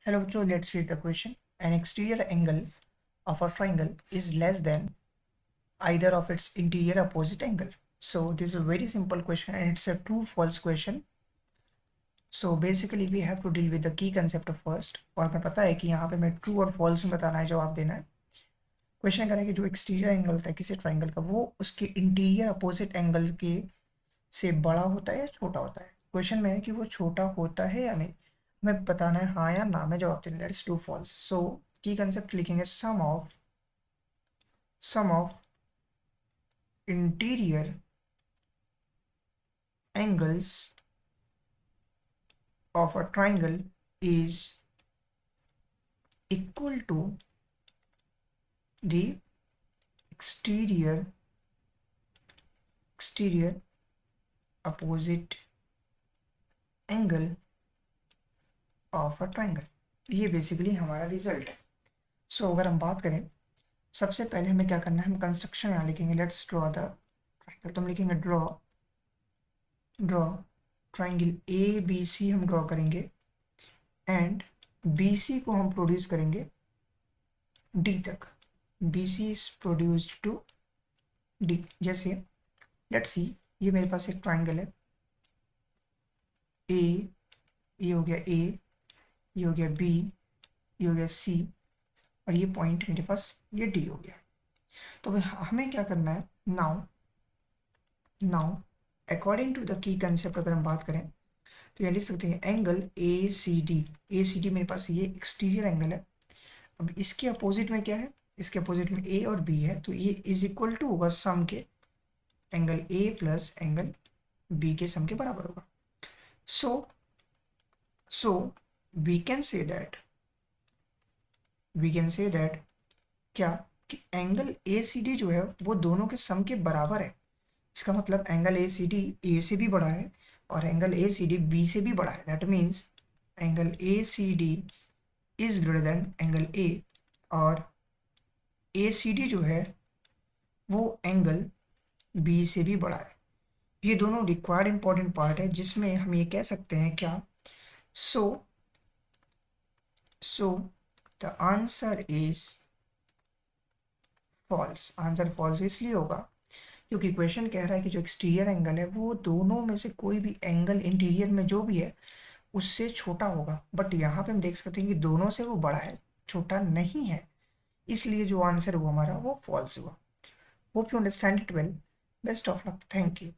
Hello, so let's read the question. An exterior angle of a triangle is less than either of its interior opposite angle. So this is a very simple question and it's a true false question. So basically we have to deal with the key concept first. और हमें पता है कि यहाँ पे मैं true और false में बताना है, जवाब देना है. क्वेश्चन करें कि जो एक्सटीरियर एंगल होता है किसी ट्राइंगल का, वो उसके इंटीरियर अपोजिट एंगल के से बड़ा होता है या छोटा होता है. क्वेश्चन में है कि वो छोटा होता है या नहीं. हमें बताना है हाँ या ना में जवाब देना है. That's true false. सो की कंसेप्ट लिखेंगे sum of interior angles of a triangle is equal to the exterior opposite angle of a triangle. ये बेसिकली हमारा रिजल्ट है. सो अगर हम बात करें, सबसे पहले हमें क्या करना है, हम कंस्ट्रक्शन यहाँ लिखेंगे. Let's draw the triangle. तो हम लिखेंगे draw triangle A B C हम ड्रॉ करेंगे एंड बी सी को हम प्रोड्यूस करेंगे डी तक. B C is produced to D. जैसे लेट्स सी, ये मेरे पास एक ट्राइंगल है ए, ये हो गया ए, ये हो गया बी, ये हो गया सी और ये पॉइंट मेरे पास ये डी हो गया. तो भाई हमें क्या करना है, now according to the key concept अगर हम बात करें तो ये लिख सकते हैं एंगल ए सी डी मेरे पास ये एक्सटीरियर एंगल है. अब इसके अपोजिट में क्या है, इसके अपोजिट में ए और बी है, तो ये इज इक्वल टू होगा सम के angle A plus angle B के सम के बराबर होगा. So we can say that क्या कि एंगल ए सी डी जो है वो दोनों के सम के बराबर है. इसका मतलब angle A C D A से भी बड़ा है और angle A C D B से भी बड़ा है. That means angle A C D is greater than angle A और ए सी डी जो है वो एंगल बी से भी बड़ा है. ये दोनों रिक्वायर्ड इंपॉर्टेंट पार्ट है जिसमें हम ये कह सकते हैं क्या. So the answer is false. Answer false इसलिए होगा क्योंकि क्वेश्चन कह रहा है कि जो एक्सटीरियर एंगल है वो दोनों में से कोई भी एंगल इंटीरियर में जो भी है उससे छोटा होगा. बट यहाँ पे हम देख सकते हैं कि दोनों से वो बड़ा है, छोटा नहीं है. इसलिए जो आंसर हुआ हमारा वो फॉल्स हुआ. Hope you understand it well. Best of luck. Thank you.